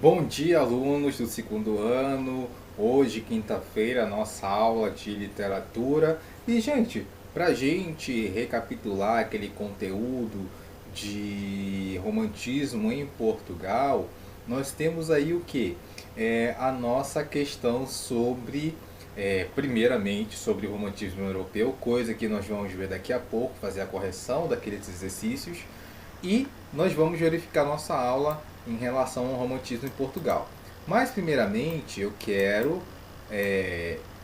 Bom dia, alunos do segundo ano. Hoje, quinta-feira, nossa aula de literatura. E, gente, para gente recapitular aquele conteúdo de romantismo em Portugal, nós temos aí o que? A nossa questão sobre, primeiramente, sobre o romantismo europeu, coisa que nós vamos ver daqui a pouco, fazer a correção daqueles exercícios. E nós vamos verificar nossa aula em relação ao romantismo em Portugal. Mas, primeiramente, eu quero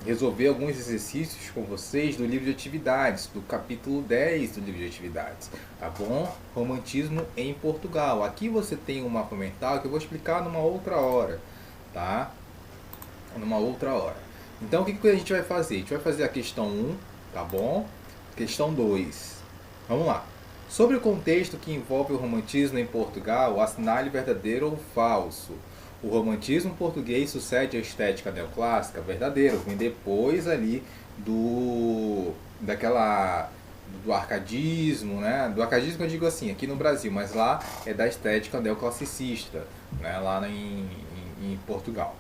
resolver alguns exercícios com vocês do livro de atividades, do capítulo 10 do livro de atividades, tá bom? Romantismo em Portugal. Aqui você tem um mapa mental que eu vou explicar numa outra hora, tá? Numa outra hora. Então, o que a gente vai fazer? A gente vai fazer a questão 1, tá bom? Questão 2. Vamos lá. Sobre o contexto que envolve o romantismo em Portugal, assinale verdadeiro ou falso. O romantismo português sucede à estética neoclássica? Verdadeiro, vem depois ali do arcadismo, né? Do arcadismo eu digo assim, aqui no Brasil, mas lá é da estética neoclassicista, né? Lá em Portugal.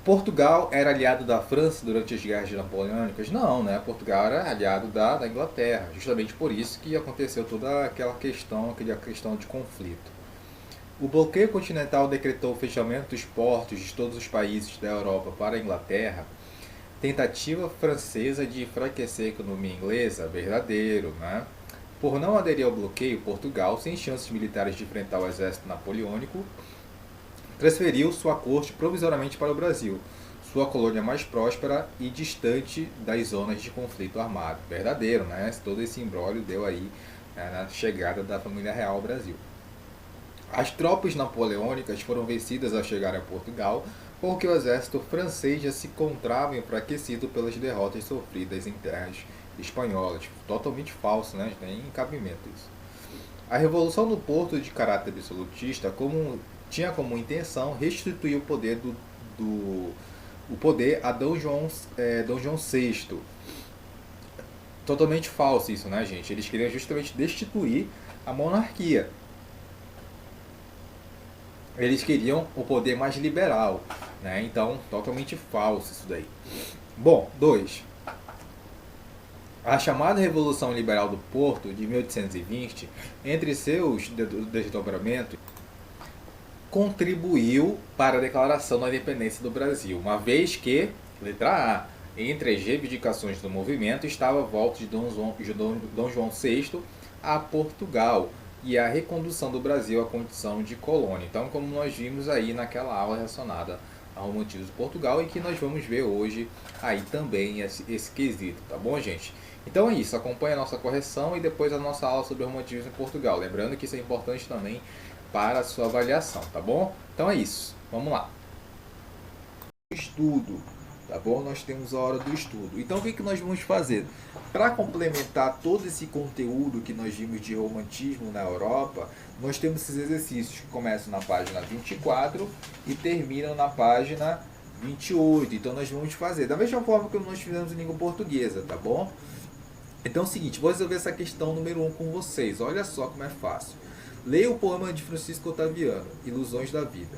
Portugal era aliado da França durante as guerras napoleônicas? Não, né? Portugal era aliado da Inglaterra. Justamente por isso que aconteceu toda aquela questão de conflito. O bloqueio continental decretou o fechamento dos portos de todos os países da Europa para a Inglaterra. Tentativa francesa de enfraquecer a economia inglesa? Verdadeiro, né? Por não aderir ao bloqueio, Portugal, sem chances militares de enfrentar o exército napoleônico, transferiu sua corte provisoriamente para o Brasil, sua colônia mais próspera e distante das zonas de conflito armado. Verdadeiro, né? Todo esse imbróglio deu aí na chegada da família real ao Brasil. As tropas napoleônicas foram vencidas ao chegar a Portugal, porque o exército francês já se encontrava enfraquecido pelas derrotas sofridas em terras espanholas. Totalmente falso, né? Não tem cabimento isso. A Revolução do Porto, de caráter absolutista, tinha como intenção restituir o poder a Dom João VI. Totalmente falso isso, né, gente? Eles queriam justamente destituir a monarquia. Eles queriam o poder mais liberal, né? Então, totalmente falso isso daí. Bom, 2. A chamada Revolução Liberal do Porto, de 1820, entre seus desdobramentos, contribuiu para a declaração da independência do Brasil, uma vez que, letra A, entre as reivindicações do movimento estava a volta de Dom João VI a Portugal e a recondução do Brasil à condição de colônia. Então, como nós vimos aí naquela aula relacionada ao romantismo de Portugal e que nós vamos ver hoje aí também esse quesito, tá bom, gente? Então é isso, acompanhe a nossa correção e depois a nossa aula sobre o romantismo em Portugal. Lembrando que isso é importante também para a sua avaliação, tá bom? Então é isso, vamos lá. Estudo, tá bom? Nós temos a hora do estudo. Então o que nós vamos fazer? Para complementar todo esse conteúdo que nós vimos de romantismo na Europa, nós temos esses exercícios que começam na página 24 e terminam na página 28. Então nós vamos fazer da mesma forma que nós fizemos em língua portuguesa, tá bom? Então é o seguinte, vou resolver essa questão número 1 com vocês. Olha só como é fácil. Leia o poema de Francisco Otaviano, Ilusões da Vida.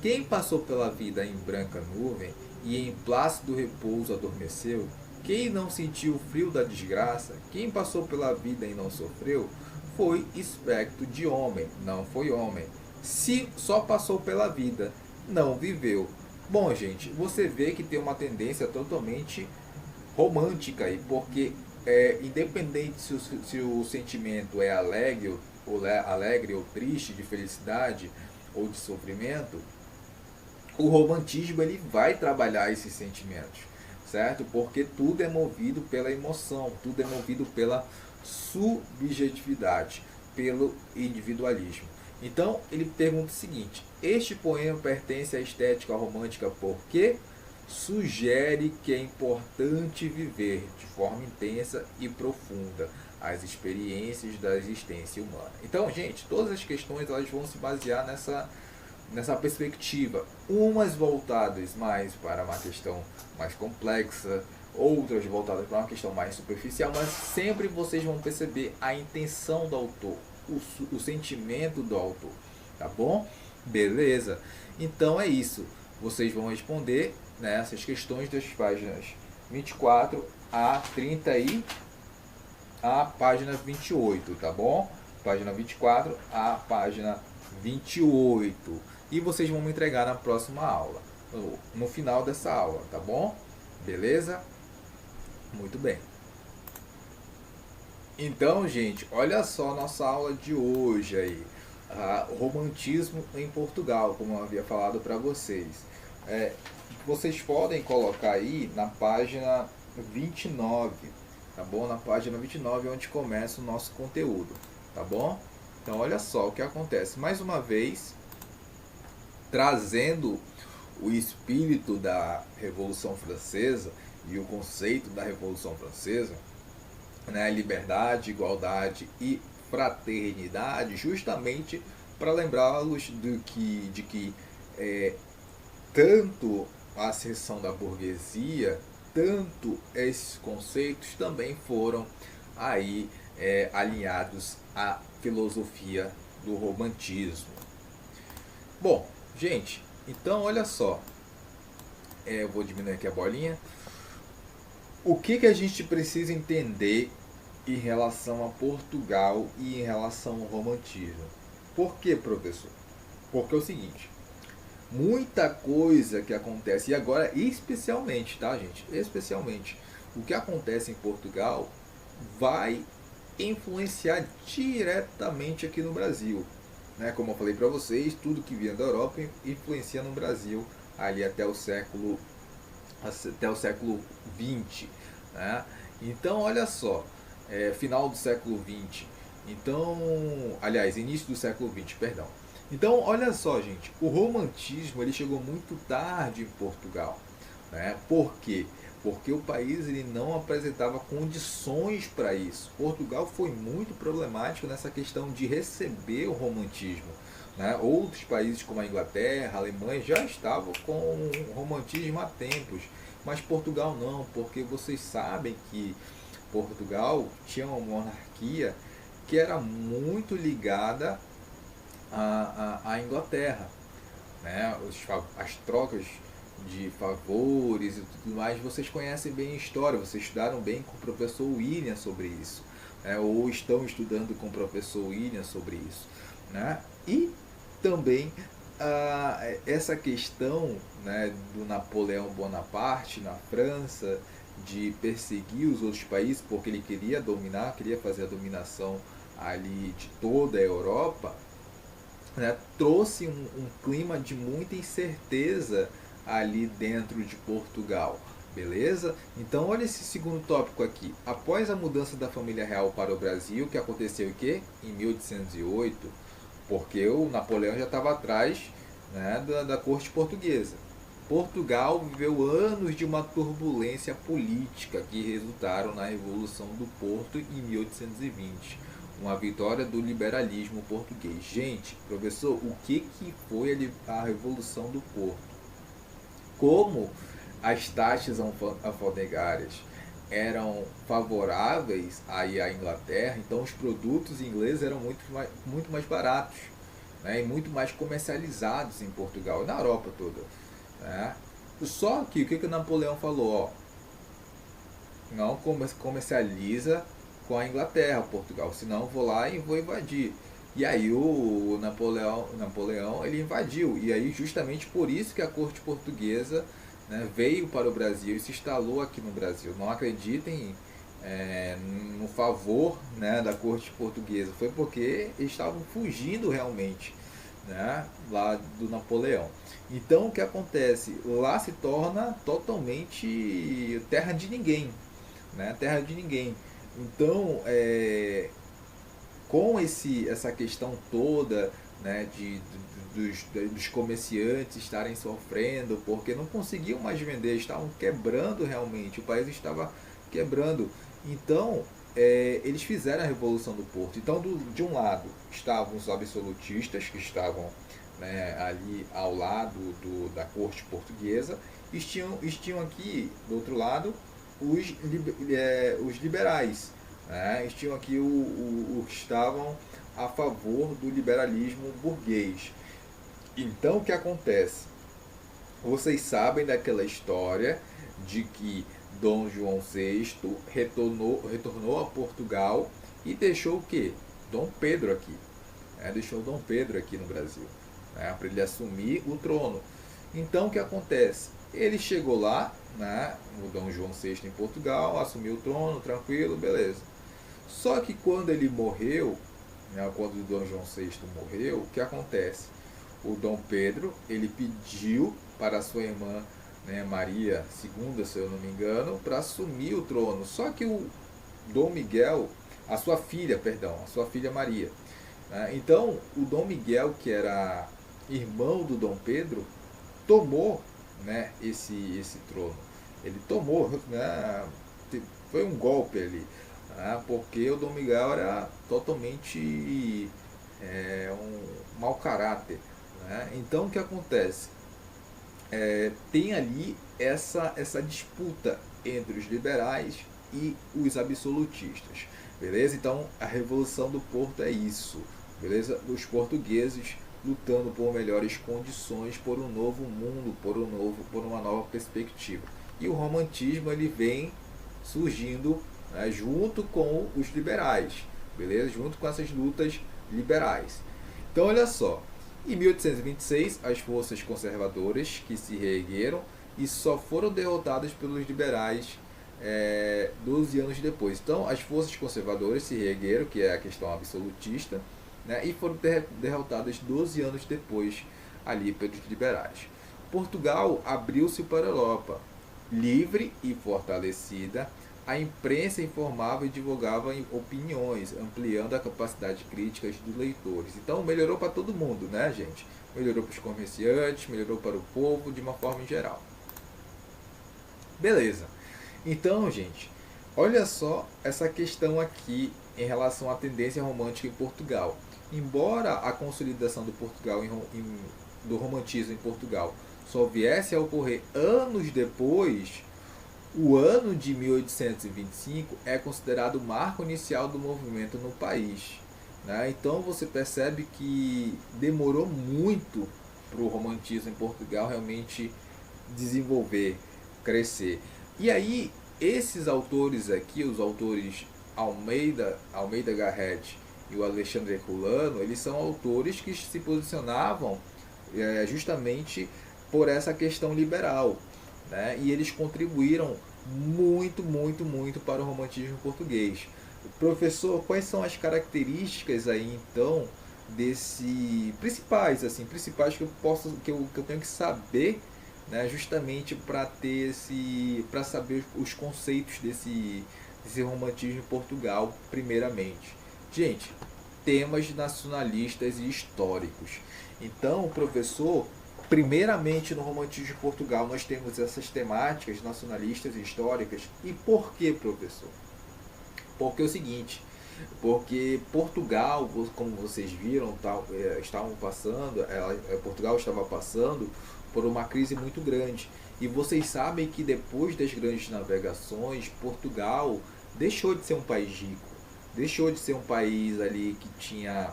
Quem passou pela vida em branca nuvem e em plácido repouso adormeceu? Quem não sentiu o frio da desgraça? Quem passou pela vida e não sofreu? Foi espectro de homem, não foi homem. Se só passou pela vida, não viveu. Bom, gente, você vê que tem uma tendência totalmente romântica aí, porque independente se o sentimento é alegre ou triste, de felicidade ou de sofrimento, o romantismo ele vai trabalhar esses sentimentos, certo? Porque tudo é movido pela emoção, tudo é movido pela subjetividade, pelo individualismo. Então ele pergunta o seguinte: este poema pertence à estética romântica porque sugere que é importante viver de forma intensa e profunda as experiências da existência humana. Então, gente, todas as questões elas vão se basear nessa perspectiva, umas voltadas mais para uma questão mais complexa, outras voltadas para uma questão mais superficial, mas sempre vocês vão perceber a intenção do autor, o sentimento do autor, tá bom? Beleza? Então é isso. Vocês vão responder, né, essas questões das páginas 24 a 30 e a página 28, tá bom? Página 24 a página 28. E vocês vão me entregar na próxima aula, no final dessa aula, tá bom? Beleza? Muito bem. Então, gente, olha só a nossa aula de hoje aí. O romantismo em Portugal, como eu havia falado para vocês. É, vocês podem colocar aí na página 29, tá bom? Na página 29 é onde começa o nosso conteúdo, tá bom? Então, olha só o que acontece. Mais uma vez, trazendo o espírito da Revolução Francesa e o conceito da Revolução Francesa, né, liberdade, igualdade e fraternidade, justamente para lembrá-los de que é, tanto a ascensão da burguesia, tanto esses conceitos também foram aí alinhados à filosofia do romantismo. Bom, gente, então olha só, eu vou diminuir aqui a bolinha. O que a gente precisa entender em relação a Portugal e em relação ao romantismo? Por que, professor? Porque é o seguinte, muita coisa que acontece, e agora especialmente, tá, gente? Especialmente, o que acontece em Portugal vai influenciar diretamente aqui no Brasil. Né? Como eu falei para vocês, tudo que vinha da Europa influencia no Brasil ali até o século XX. Né? Então, olha só, final do século XX. Então, aliás, início do século XX, perdão. Então, olha só, gente, o romantismo ele chegou muito tarde em Portugal. Né? Por quê? Porque o país ele não apresentava condições para isso. Portugal foi muito problemático nessa questão de receber o romantismo. Né? Outros países como a Inglaterra, a Alemanha já estavam com o romantismo há tempos, mas Portugal não, porque vocês sabem que Portugal tinha uma monarquia que era muito ligada à Inglaterra. Né? As trocas de favores e tudo mais, vocês conhecem bem a história, vocês estudaram bem com o professor William sobre isso, né? Ou estão estudando com o professor William sobre isso. Né? E também essa questão, né, do Napoleão Bonaparte na França, de perseguir os outros países porque ele queria dominar, queria fazer a dominação ali de toda a Europa, né, trouxe um clima de muita incerteza ali dentro de Portugal. Beleza? Então olha esse segundo tópico aqui. Após a mudança da família real para o Brasil, que aconteceu o quê? Em 1808, porque o Napoleão já estava atrás, né, da corte portuguesa. Portugal viveu anos de uma turbulência política que resultaram na Revolução do Porto em 1820, uma vitória do liberalismo português. Gente, professor, o que foi a Revolução do Porto? Como as taxas alfandegárias eram favoráveis aí à Inglaterra, então os produtos ingleses eram muito mais baratos, né, e muito mais comercializados em Portugal e na Europa toda. Né? Só que o que o Napoleão falou? Ó, não comercializa com a Inglaterra, Portugal, senão vou lá e vou invadir. E aí o Napoleão ele invadiu, e aí justamente por isso que a corte portuguesa, né, veio para o Brasil e se instalou aqui no Brasil. Não acreditem no favor, né, da corte portuguesa, foi porque eles estavam fugindo realmente, né, lá do Napoleão. Então o que acontece? Lá se torna totalmente terra de ninguém, né, terra de ninguém. Então, com essa questão toda, né, dos comerciantes estarem sofrendo porque não conseguiam mais vender, estavam quebrando realmente, o país estava quebrando. Então, eles fizeram a Revolução do Porto. Então, de um lado estavam os absolutistas, que estavam, né, ali ao lado da corte portuguesa, e tinham aqui, do outro lado, os liberais, né? Tinham aqui os que estavam a favor do liberalismo burguês. Então o que acontece? Vocês sabem daquela história de que Dom João VI retornou a Portugal e deixou o quê? Dom Pedro aqui. Deixou Dom Pedro aqui no Brasil, para ele assumir o trono. Então o que acontece? Ele chegou lá, o Dom João VI em Portugal, assumiu o trono, tranquilo, beleza. Só que quando ele morreu, quando o Dom João VI morreu, o que acontece? O Dom Pedro, ele pediu para a sua irmã, Maria II, se eu não me engano, para assumir o trono. Só que o Dom Miguel, a sua filha Maria. Então, o Dom Miguel, que era irmão do Dom Pedro, tomou, esse trono. Ele tomou, foi um golpe ali, porque o Dom Miguel era totalmente um mau caráter. Então, o que acontece? Tem ali essa disputa entre os liberais e os absolutistas, beleza? Então, a Revolução do Porto é isso, beleza? Os portugueses lutando por melhores condições, por um novo mundo, por uma nova perspectiva. E o romantismo ele vem surgindo, junto com os liberais, beleza? Junto com essas lutas liberais. Então, olha só, em 1826, as forças conservadoras que se reergueram e só foram derrotadas pelos liberais 12 anos depois. Então, as forças conservadoras se reergueram, que é a questão absolutista, e foram derrotadas 12 anos depois ali pelos liberais. Portugal abriu-se para a Europa, livre e fortalecida. A imprensa informava e divulgava opiniões, ampliando a capacidade crítica dos leitores. Então melhorou para todo mundo, né, gente? Melhorou para os comerciantes, melhorou para o povo, de uma forma geral. Beleza. Então, gente, olha só essa questão aqui em relação à tendência romântica em Portugal. Embora a consolidação do romantismo em Portugal só viesse a ocorrer anos depois, o ano de 1825 é considerado o marco inicial do movimento no país. Então você percebe que demorou muito para o romantismo em Portugal realmente desenvolver, crescer. E aí, esses autores aqui, os autores Almeida Garrett e o Alexandre Herculano, eles são autores que se posicionavam justamente por essa questão liberal. E eles contribuíram muito para o romantismo português. Professor, quais são as características aí então principais que eu tenho que saber, justamente para saber os conceitos desse romantismo em Portugal, primeiramente. Gente, temas nacionalistas e históricos. Então, professor, primeiramente no romantismo de Portugal nós temos essas temáticas nacionalistas e históricas. E por que, professor? Porque é o seguinte, porque Portugal, como vocês viram, Portugal estava passando por uma crise muito grande. E vocês sabem que depois das grandes navegações, Portugal deixou de ser um país rico, deixou de ser um país ali que tinha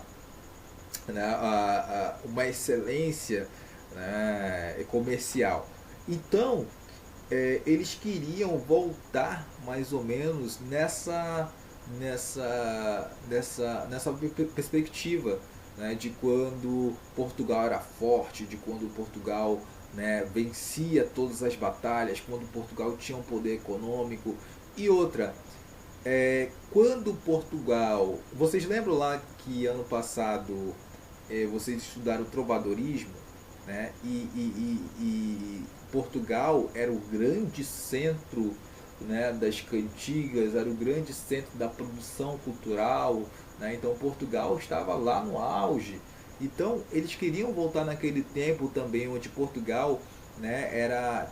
uma excelência comercial. Então, eles queriam voltar mais ou menos nessa perspectiva, de quando Portugal era forte, de quando Portugal vencia todas as batalhas, quando Portugal tinha um poder econômico. E outra, quando Portugal... Vocês lembram lá que ano passado vocês estudaram o trovadorismo? E Portugal era o grande centro, das cantigas, era o grande centro da produção cultural, então Portugal estava lá no auge. Então eles queriam voltar naquele tempo também onde Portugal era,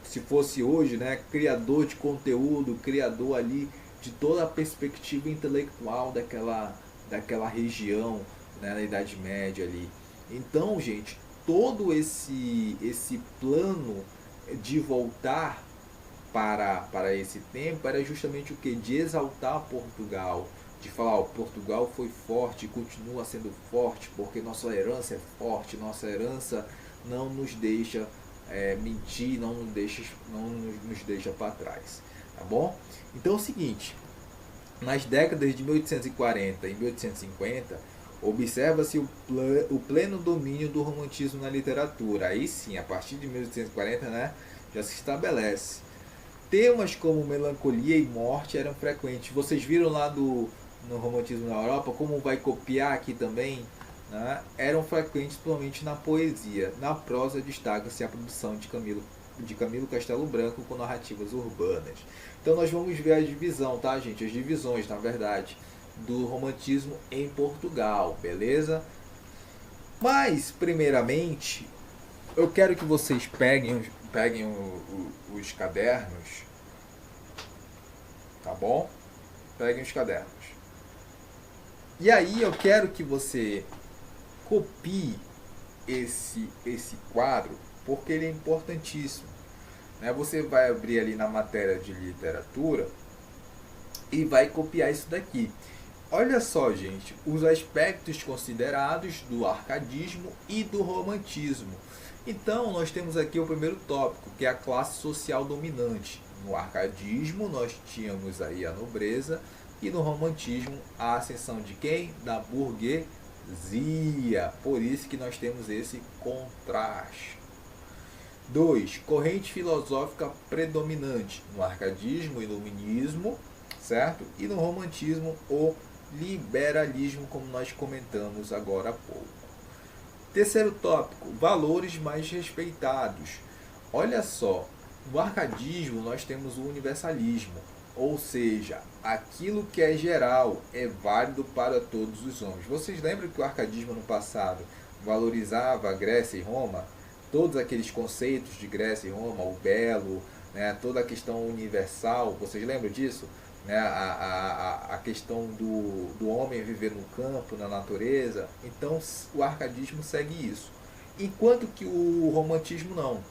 se fosse hoje, criador de conteúdo, criador ali de toda a perspectiva intelectual daquela região, na Idade Média ali. Então, gente, todo esse plano de voltar para esse tempo era justamente o que? De exaltar Portugal, de falar, ó, Portugal foi forte e continua sendo forte, porque nossa herança é forte, nossa herança não nos deixa mentir, não nos deixa para trás, tá bom? Então é o seguinte, nas décadas de 1840 e 1850, observa-se o pleno domínio do romantismo na literatura. Aí sim, a partir de 1840, né, já se estabelece. Temas como melancolia e morte eram frequentes. Vocês viram lá no romantismo na Europa, como vai copiar aqui também, né? Eram frequentes principalmente na poesia. Na prosa destaca-se a produção de Camilo Castelo Branco com narrativas urbanas. Então nós vamos ver a divisão, tá, gente? As divisões, na verdade, do romantismo em Portugal, beleza? Mas, primeiramente, eu quero que vocês peguem os cadernos, tá bom? Peguem os cadernos. E aí eu quero que você copie esse quadro, porque ele é importantíssimo, né? Você vai abrir ali na matéria de literatura e vai copiar isso daqui. Olha só, gente, os aspectos considerados do arcadismo e do romantismo. Então, nós temos aqui o primeiro tópico, que é a classe social dominante. No arcadismo, nós tínhamos aí a nobreza, e no romantismo, a ascensão de quem? Da burguesia. Por isso que nós temos esse contraste. 2. Corrente filosófica predominante. No arcadismo, o iluminismo, certo? E no romantismo, o liberalismo, como nós comentamos agora há pouco. Terceiro tópico, valores mais respeitados. Olha só, no arcadismo nós temos o universalismo, ou seja, aquilo que é geral é válido para todos os homens. Vocês lembram que o arcadismo no passado valorizava a Grécia e Roma? Todos aqueles conceitos de Grécia e Roma, o belo, né, toda a questão universal, vocês lembram disso? Né, a questão do homem viver no campo, na natureza. Então o arcadismo segue isso. Enquanto que o romantismo não.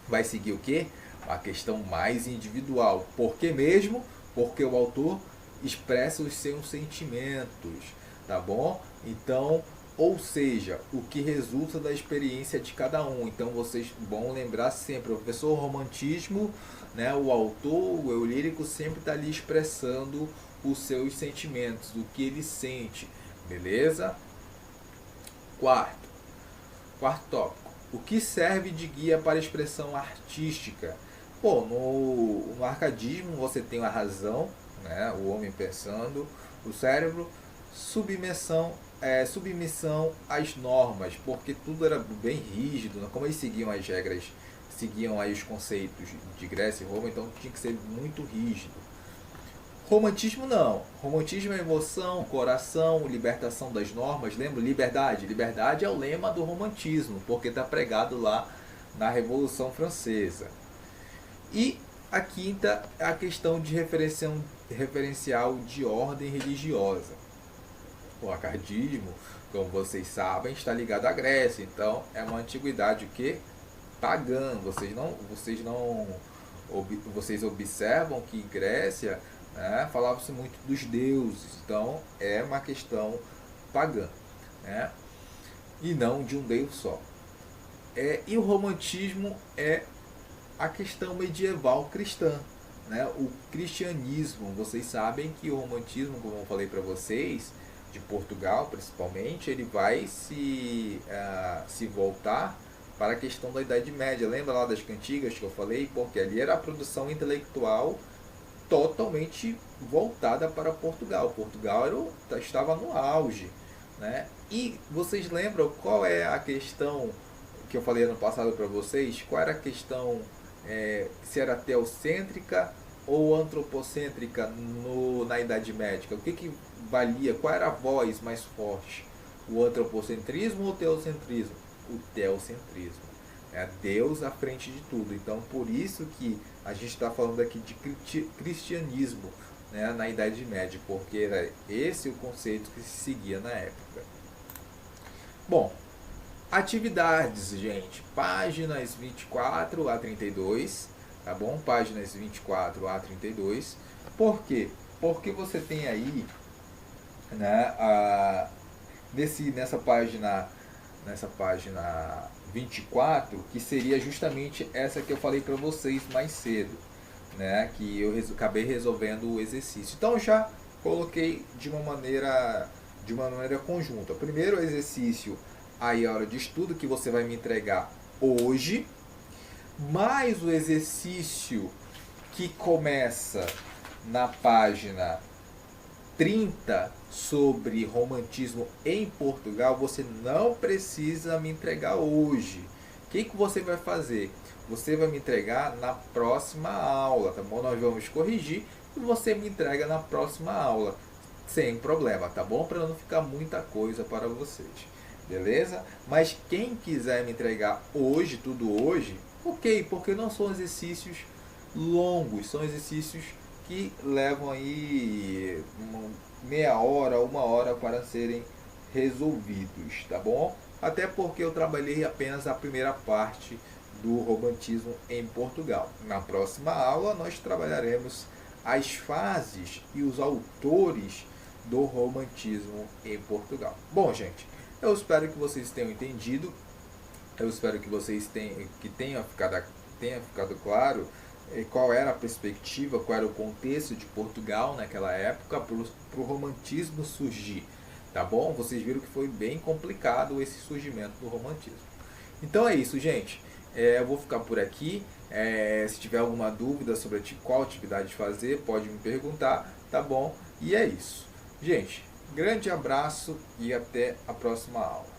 Vai seguir o quê? A questão mais individual. Por que mesmo? Porque o autor expressa os seus sentimentos, tá bom? Então, ou seja, o que resulta da experiência de cada um. Então vocês vão lembrar sempre, o professor romantismo, né, o autor, o eu lírico sempre está ali expressando os seus sentimentos, o que ele sente, beleza? Quarto tópico, o que serve de guia para a expressão artística? Pô, no arcadismo você tem a razão, né, o homem pensando, o cérebro, submissão às normas, porque tudo era bem rígido, né? Como eles seguiam as regras, seguiam aí os conceitos de Grécia e Roma, então tinha que ser muito rígido. Romantismo não. Romantismo é emoção, coração, libertação das normas. Lembra? Liberdade. Liberdade é o lema do romantismo, porque está pregado lá na Revolução Francesa. E a quinta é a questão de referencial de ordem religiosa. O arcadismo, como vocês sabem, está ligado à Grécia. Então é uma antiguidade que pagã. Vocês observam que Grécia, né, falava-se muito dos deuses. Então é uma questão pagã, né, e não de um Deus só. E o romantismo é a questão medieval cristã, né? O cristianismo. Vocês sabem que o romantismo, como eu falei para vocês, de Portugal principalmente, ele vai se voltar para a questão da Idade Média. Lembra lá das cantigas que eu falei? Porque ali era a produção intelectual totalmente voltada para Portugal. Portugal estava no auge, né? E vocês lembram qual é a questão que eu falei ano passado para vocês? Qual era a questão, se era teocêntrica ou antropocêntrica na Idade Média? O que valia? Qual era a voz mais forte? O antropocentrismo ou o teocentrismo? O teocentrismo. É Deus à frente de tudo. Então, por isso que a gente está falando aqui de cristianismo, né, na Idade Média, porque era esse o conceito que se seguia na época. Bom, atividades, gente. Páginas 24 a 32, tá bom? Páginas 24 a 32. Por quê? Porque você tem aí né? Nessa página 24, que seria justamente essa que eu falei para vocês mais cedo, né? Que eu acabei resolvendo o exercício. Então já coloquei de uma maneira conjunta. Primeiro exercício, aí a hora de estudo que você vai me entregar hoje, mais o exercício que começa na página 30 sobre romantismo em Portugal, você não precisa me entregar hoje. O que você vai fazer? Você vai me entregar na próxima aula, tá bom? Nós vamos corrigir e você me entrega na próxima aula, sem problema, tá bom? Para não ficar muita coisa para vocês, beleza? Mas quem quiser me entregar hoje, tudo hoje, ok, porque não são exercícios longos, são exercícios que levam aí meia hora, uma hora para serem resolvidos, tá bom? Até porque eu trabalhei apenas a primeira parte do romantismo em Portugal. Na próxima aula nós trabalharemos as fases e os autores do romantismo em Portugal. Bom, gente, eu espero que vocês tenham entendido. Eu espero que vocês tenha ficado claro qual era a perspectiva, qual era o contexto de Portugal naquela época para o romantismo surgir. Tá bom? Vocês viram que foi bem complicado esse surgimento do romantismo. Então é isso, gente. Eu vou ficar por aqui. Se tiver alguma dúvida sobre qual atividade fazer, pode me perguntar, tá bom? E é isso. Gente, grande abraço e até a próxima aula.